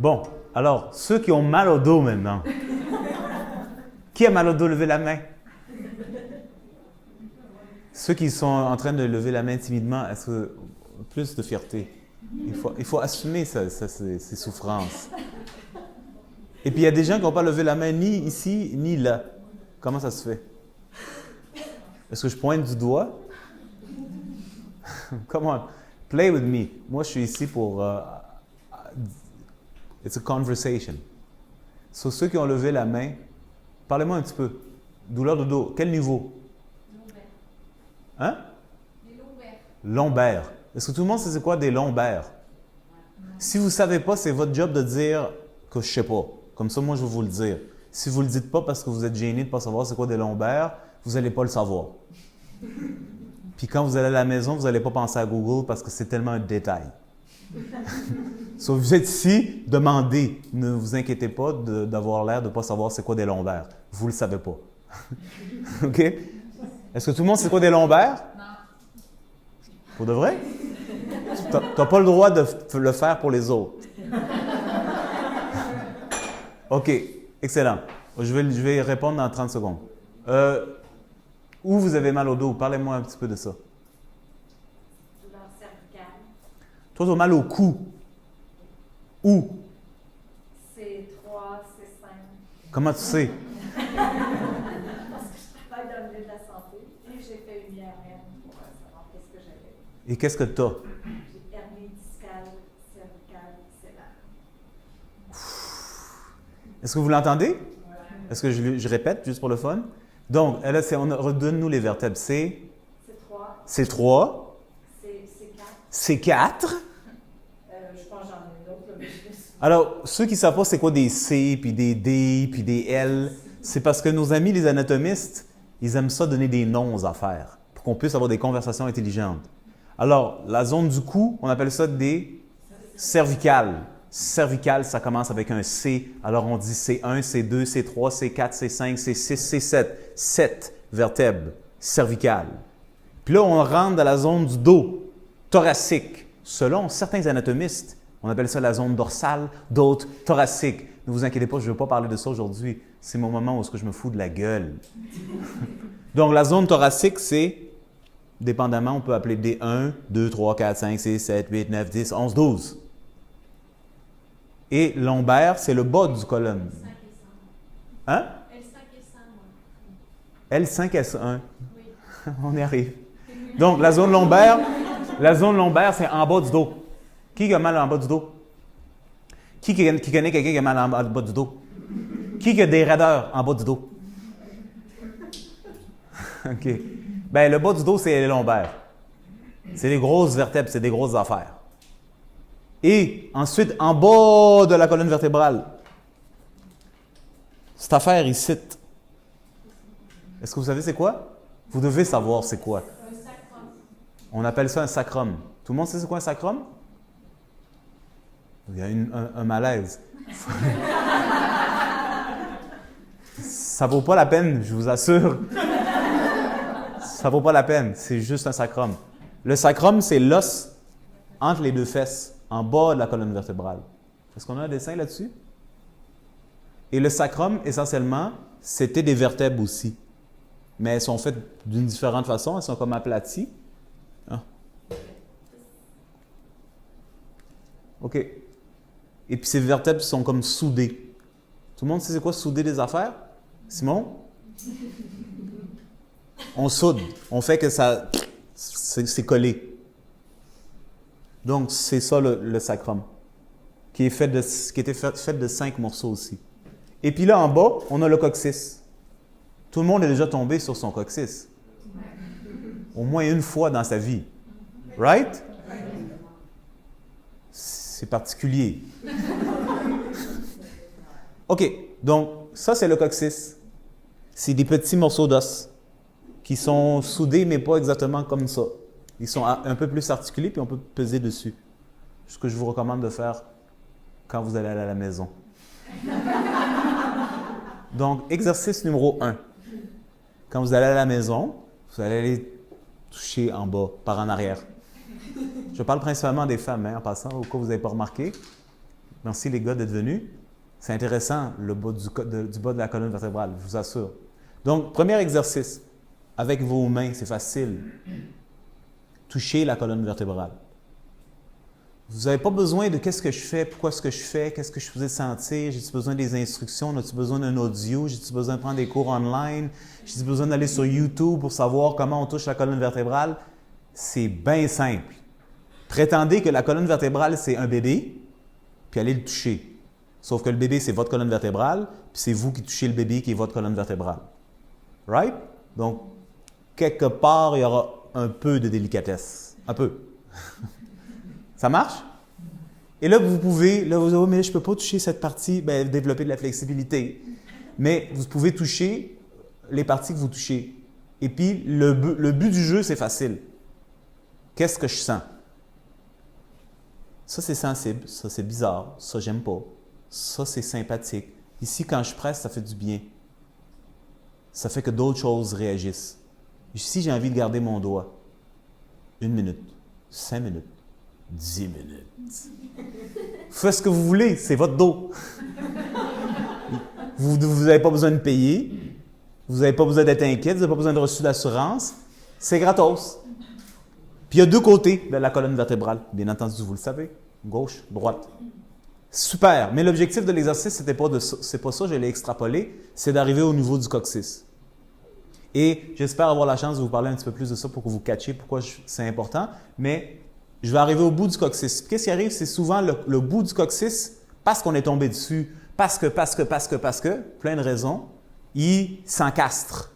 Bon, alors, ceux qui ont mal au dos maintenant. Qui a mal au dos, levez la main. Ceux qui sont en train de lever la main timidement, est-ce que plus de fierté? Il faut assumer ces souffrances. Et puis, il y a des gens qui n'ont pas levé la main ni ici, ni là. Comment ça se fait? Est-ce que je pointe du doigt? Come on, play with me. Moi, je suis ici pour... it's a conversation. So, ceux qui ont levé la main, parlez-moi un petit peu. Douleur de dos, quel niveau? Lombaires. Hein? Les lombaires. Lombaires. Est-ce que tout le monde sait c'est quoi des lombaires? Si vous ne savez pas, c'est votre job de dire que je ne sais pas. Comme ça, moi, je vais vous le dire. Si vous ne le dites pas parce que vous êtes gêné de ne pas savoir c'est quoi des lombaires, vous n'allez pas le savoir. Puis quand vous allez à la maison, vous n'allez pas penser à Google parce que c'est tellement un détail. So, vous êtes ici, demandez. Ne vous inquiétez pas d'avoir l'air de ne pas savoir c'est quoi des lombaires. Vous ne le savez pas. OK? Est-ce que tout le monde sait quoi des lombaires? Non. Pour de vrai? Tu n'as pas le droit de le faire pour les autres. OK, excellent. Je vais répondre dans 30 secondes. Où vous avez mal au dos? Parlez-moi un petit peu de ça. Douleur cervicale. Toi, tu as mal au cou. Où? C3, C5. Comment tu sais? Parce que je travaille dans le milieu de la santé et j'ai fait une IRM pour savoir qu'est-ce que j'avais. Et qu'est-ce que tu as? J'ai hernie discale, cervicale, sévère. Est-ce que vous l'entendez? Est-ce que je répète juste pour le fun? Donc, là, redonne-nous les vertèbres. C3, C3. C4. C4. Je pense que j'en ai une autre, là, mais je l'ai. Alors, ceux qui ne savent pas c'est quoi des C, puis des D, puis des L, c'est parce que nos amis les anatomistes, ils aiment ça donner des noms aux affaires pour qu'on puisse avoir des conversations intelligentes. Alors, la zone du cou, on appelle ça des cervicales. Cervicale, ça commence avec un C. Alors, on dit C1, C2, C3, C4, C5, C6, C7. 7 vertèbres cervicales. Puis là, on rentre dans la zone du dos, thoracique. Selon certains anatomistes, on appelle ça la zone dorsale, d'autres thoracique. Ne vous inquiétez pas, je ne veux pas parler de ça aujourd'hui. C'est mon moment où je me fous de la gueule. Donc, la zone thoracique, c'est, dépendamment, on peut appeler D1, 2, 3, 4, 5, 6, 7, 8, 9, 10, 11, 12. Et lombaire, c'est le bas du colonne. Hein? L5 et 100, moi. L5, S1. Oui. On y arrive. Donc, la zone lombaire, c'est en bas du dos. Qui a mal en bas du dos? Qui connaît quelqu'un qui a mal en bas du dos? Qui a des raideurs en bas du dos? OK. Bien, le bas du dos, c'est les lombaires. C'est des grosses vertèbres, c'est des grosses affaires. Et ensuite, en bas de la colonne vertébrale, cette affaire ici. Est-ce que vous savez c'est quoi? Vous devez savoir c'est quoi. Un sacrum. On appelle ça un sacrum. Tout le monde sait c'est quoi un sacrum? Il y a un malaise. Ça vaut pas la peine, je vous assure. Ça vaut pas la peine, c'est juste un sacrum. Le sacrum, c'est l'os entre les deux fesses, en bas de la colonne vertébrale. Est-ce qu'on a un dessin là-dessus? Et le sacrum, essentiellement, c'était des vertèbres aussi. Mais elles sont faites d'une différente façon, elles sont comme aplaties. Ah. OK. Et puis ces vertèbres sont comme soudées. Tout le monde sait c'est quoi souder des affaires? Simon? On soude. On fait que ça... c'est collé. Donc, c'est ça le sacrum, qui était fait de 5 morceaux aussi. Et puis là, en bas, on a le coccyx. Tout le monde est déjà tombé sur son coccyx. Au moins une fois dans sa vie. Right? C'est particulier. OK. Donc, ça, c'est le coccyx. C'est des petits morceaux d'os qui sont soudés, mais pas exactement comme ça. Ils sont un peu plus articulés, puis on peut peser dessus. Ce que je vous recommande de faire quand vous allez aller à la maison. Donc, exercice numéro 1. Quand vous allez à la maison, vous allez aller toucher en bas, par en arrière. Je parle principalement des femmes, hein, en passant, au cas où vous n'avez pas remarqué. Merci les gars d'être venus. C'est intéressant, le bas du bas de la colonne vertébrale, je vous assure. Donc, premier exercice, avec vos mains, c'est facile. Touchez la colonne vertébrale. Vous n'avez pas besoin de qu'est-ce que je fais, pourquoi est-ce que je fais, qu'est-ce que je faisais sentir, j'ai-tu besoin des instructions, as-tu besoin d'un audio, j'ai-tu besoin de prendre des cours online, j'ai-tu besoin d'aller sur YouTube pour savoir comment on touche la colonne vertébrale. C'est bien simple. Prétendez que la colonne vertébrale, c'est un bébé, puis allez le toucher. Sauf que le bébé, c'est votre colonne vertébrale, puis c'est vous qui touchez le bébé qui est votre colonne vertébrale. Right? Donc, quelque part, il y aura un peu de délicatesse. Un peu. Ça marche? Et là, vous pouvez, là, vous dites, oh, mais je ne peux pas toucher cette partie, bien, développer de la flexibilité. Mais vous pouvez toucher les parties que vous touchez. Et puis, le but du jeu, c'est facile. Qu'est-ce que je sens? Ça, c'est sensible. Ça, c'est bizarre. Ça, j'aime pas. Ça, c'est sympathique. Ici, quand je presse, ça fait du bien. Ça fait que d'autres choses réagissent. Ici, j'ai envie de garder mon doigt. 1 minute, 5 minutes. 10 minutes. Faites ce que vous voulez, c'est votre dos. Vous n'avez pas besoin de payer, vous n'avez pas besoin d'être inquiète, vous n'avez pas besoin de reçu d'assurance. C'est gratos. Puis il y a 2 côtés de la colonne vertébrale. Bien entendu, vous le savez. Gauche, droite. Super. Mais l'objectif de l'exercice, c'est pas ça, je l'ai extrapolé, c'est d'arriver au niveau du coccyx. Et j'espère avoir la chance de vous parler un petit peu plus de ça pour que vous catchiez pourquoi c'est important. Mais je vais arriver au bout du coccyx. Qu'est-ce qui arrive? C'est souvent le bout du coccyx, parce qu'on est tombé dessus, parce que, plein de raisons, il s'encastre.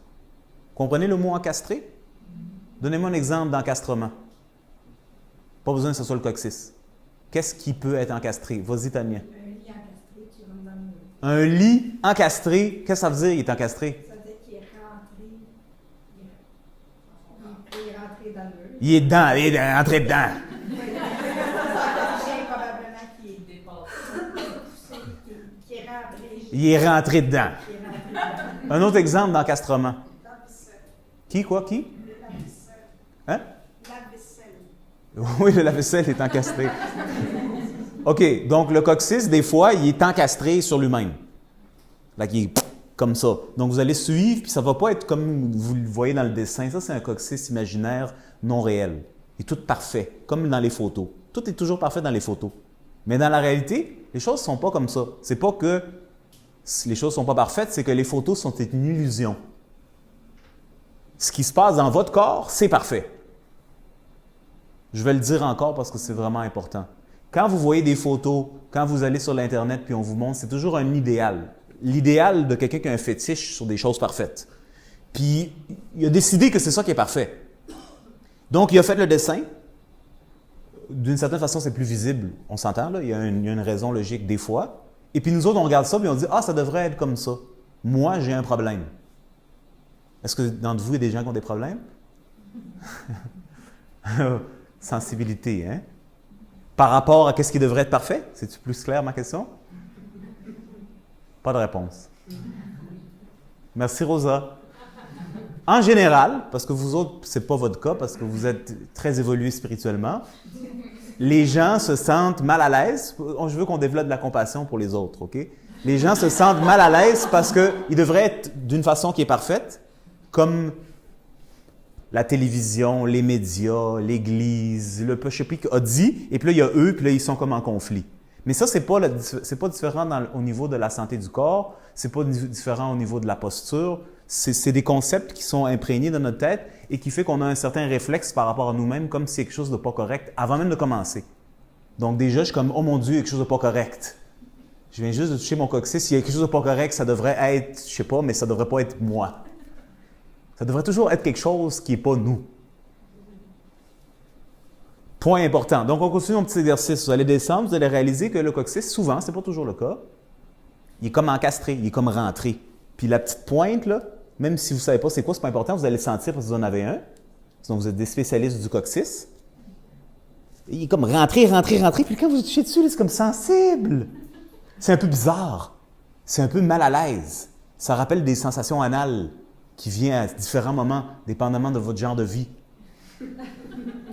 Comprenez le mot encastré? Donnez-moi un exemple d'encastrement. Pas besoin que ce soit le coccyx. Qu'est-ce qui peut être encastré? Vas-y, Tania. Un lit encastré, tu rentres dans le mur. Un lit encastré, qu'est-ce que ça veut dire, il est encastré? Ça veut dire qu'il est rentré. Il est rentré dans le mur. Il est entré dedans. Probablement qu'il est dépassé. Qui est rentré. Il est rentré dedans. Qui est rentré dedans. Un autre exemple d'encastrement. La vaisselle. Qui, quoi, qui? La vaisselle. Hein? La vaisselle. Oui, le lave-vaisselle est encastré. OK, donc le coccyx, des fois, il est encastré sur lui-même. Là, il est comme ça. Donc, vous allez suivre, puis ça ne va pas être comme vous le voyez dans le dessin. Ça, c'est un coccyx imaginaire non réel. Il est tout parfait, comme dans les photos. Tout est toujours parfait dans les photos. Mais dans la réalité, les choses ne sont pas comme ça. C'est pas que les choses ne sont pas parfaites, c'est que les photos sont une illusion. Ce qui se passe dans votre corps, c'est parfait. Je vais le dire encore parce que c'est vraiment important. Quand vous voyez des photos, quand vous allez sur l'Internet puis on vous montre, c'est toujours un idéal. L'idéal de quelqu'un qui a un fétiche sur des choses parfaites. Puis, il a décidé que c'est ça qui est parfait. Donc, il a fait le dessin. D'une certaine façon, c'est plus visible. On s'entend, là? Il y a une raison logique des fois. Et puis, nous autres, on regarde ça et on dit « Ah, ça devrait être comme ça. Moi, j'ai un problème. » Est-ce que d'entre vous, il y a des gens qui ont des problèmes? Sensibilité, hein? Par rapport à ce qui devrait être parfait? C'est-tu plus clair, ma question? Pas de réponse. Merci, Rosa. En général, parce que vous autres, ce n'est pas votre cas, parce que vous êtes très évolués spirituellement, les gens se sentent mal à l'aise. Je veux qu'on développe de la compassion pour les autres, OK? Les gens se sentent mal à l'aise parce qu'ils devraient être d'une façon qui est parfaite, comme la télévision, les médias, l'Église, le Péché a dit, et puis là, il y a eux, puis là, ils sont comme en conflit. Mais ça, c'est pas différent au niveau de la santé du corps, c'est pas différent au niveau de la posture. C'est des concepts qui sont imprégnés dans notre tête et qui fait qu'on a un certain réflexe par rapport à nous-mêmes, comme si quelque chose de pas correct, avant même de commencer. Donc déjà, je suis comme « Oh mon Dieu, il y a quelque chose de pas correct ». Je viens juste de toucher mon coccyx. S'il y a quelque chose de pas correct, ça devrait être, je sais pas, mais ça devrait pas être moi. Ça devrait toujours être quelque chose qui n'est pas nous. Point important. Donc, on continue mon petit exercice. Vous allez descendre, vous allez réaliser que le coccyx, souvent, ce n'est pas toujours le cas, il est comme encastré, il est comme rentré. Puis la petite pointe, là, même si vous ne savez pas c'est quoi, c'est pas important, vous allez le sentir parce que vous en avez un. Sinon, vous êtes des spécialistes du coccyx. Il est comme rentré. Puis quand vous touchez dessus, c'est comme sensible. C'est un peu bizarre. C'est un peu mal à l'aise. Ça rappelle des sensations anales qui viennent à différents moments, dépendamment de votre genre de vie.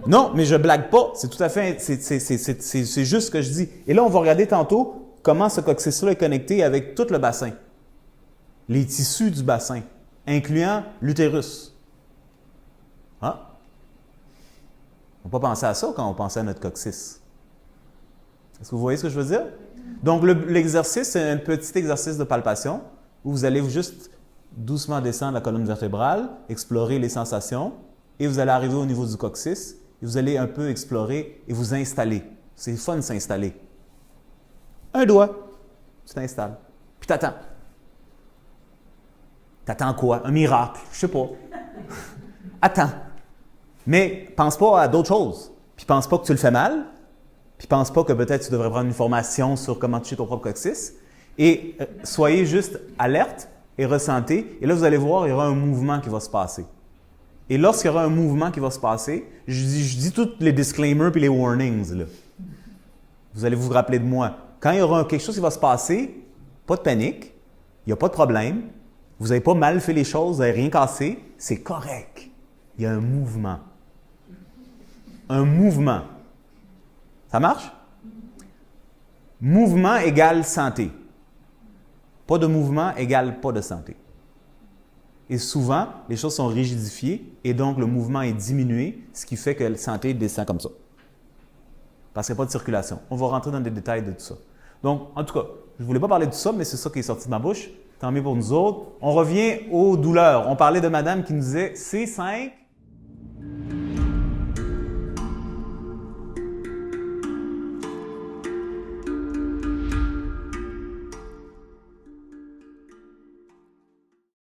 Non, mais je blague pas. C'est tout à fait... C'est juste ce que je dis. Et là, on va regarder tantôt comment ce coccyx-là est connecté avec tout le bassin, les tissus du bassin, incluant l'utérus. Ah? On n'a pas pensé à ça quand on pensait à notre coccyx. Est-ce que vous voyez ce que je veux dire? Donc, l'exercice, c'est un petit exercice de palpation où vous allez juste doucement descendre la colonne vertébrale, explorer les sensations, et vous allez arriver au niveau du coccyx, et vous allez un peu explorer et vous installer. C'est fun de s'installer. Un doigt, tu t'installes. Puis t'attends. T'attends quoi? Un miracle? Je sais pas. Attends. Mais pense pas à d'autres choses. Puis pense pas que tu le fais mal. Puis pense pas que peut-être tu devrais prendre une formation sur comment toucher ton propre coccyx. Et soyez juste alerte et ressentez. Et là, vous allez voir, il y aura un mouvement qui va se passer. Et lorsqu'il y aura un mouvement qui va se passer, je dis tous les disclaimers et les warnings, là. Vous allez vous rappeler de moi. Quand il y aura quelque chose qui va se passer, pas de panique, il n'y a pas de problème. Vous n'avez pas mal fait les choses, vous n'avez rien cassé, c'est correct. Il y a un mouvement. Un mouvement. Ça marche? Mouvement égale santé. Pas de mouvement égale pas de santé. Et souvent, les choses sont rigidifiées et donc le mouvement est diminué, ce qui fait que la santé descend comme ça. Parce qu'il n'y a pas de circulation. On va rentrer dans des détails de tout ça. Donc, en tout cas, je ne voulais pas parler de tout ça, mais c'est ça qui est sorti de ma bouche. Tant mieux pour nous autres. On revient aux douleurs. On parlait de madame qui nous disait C5.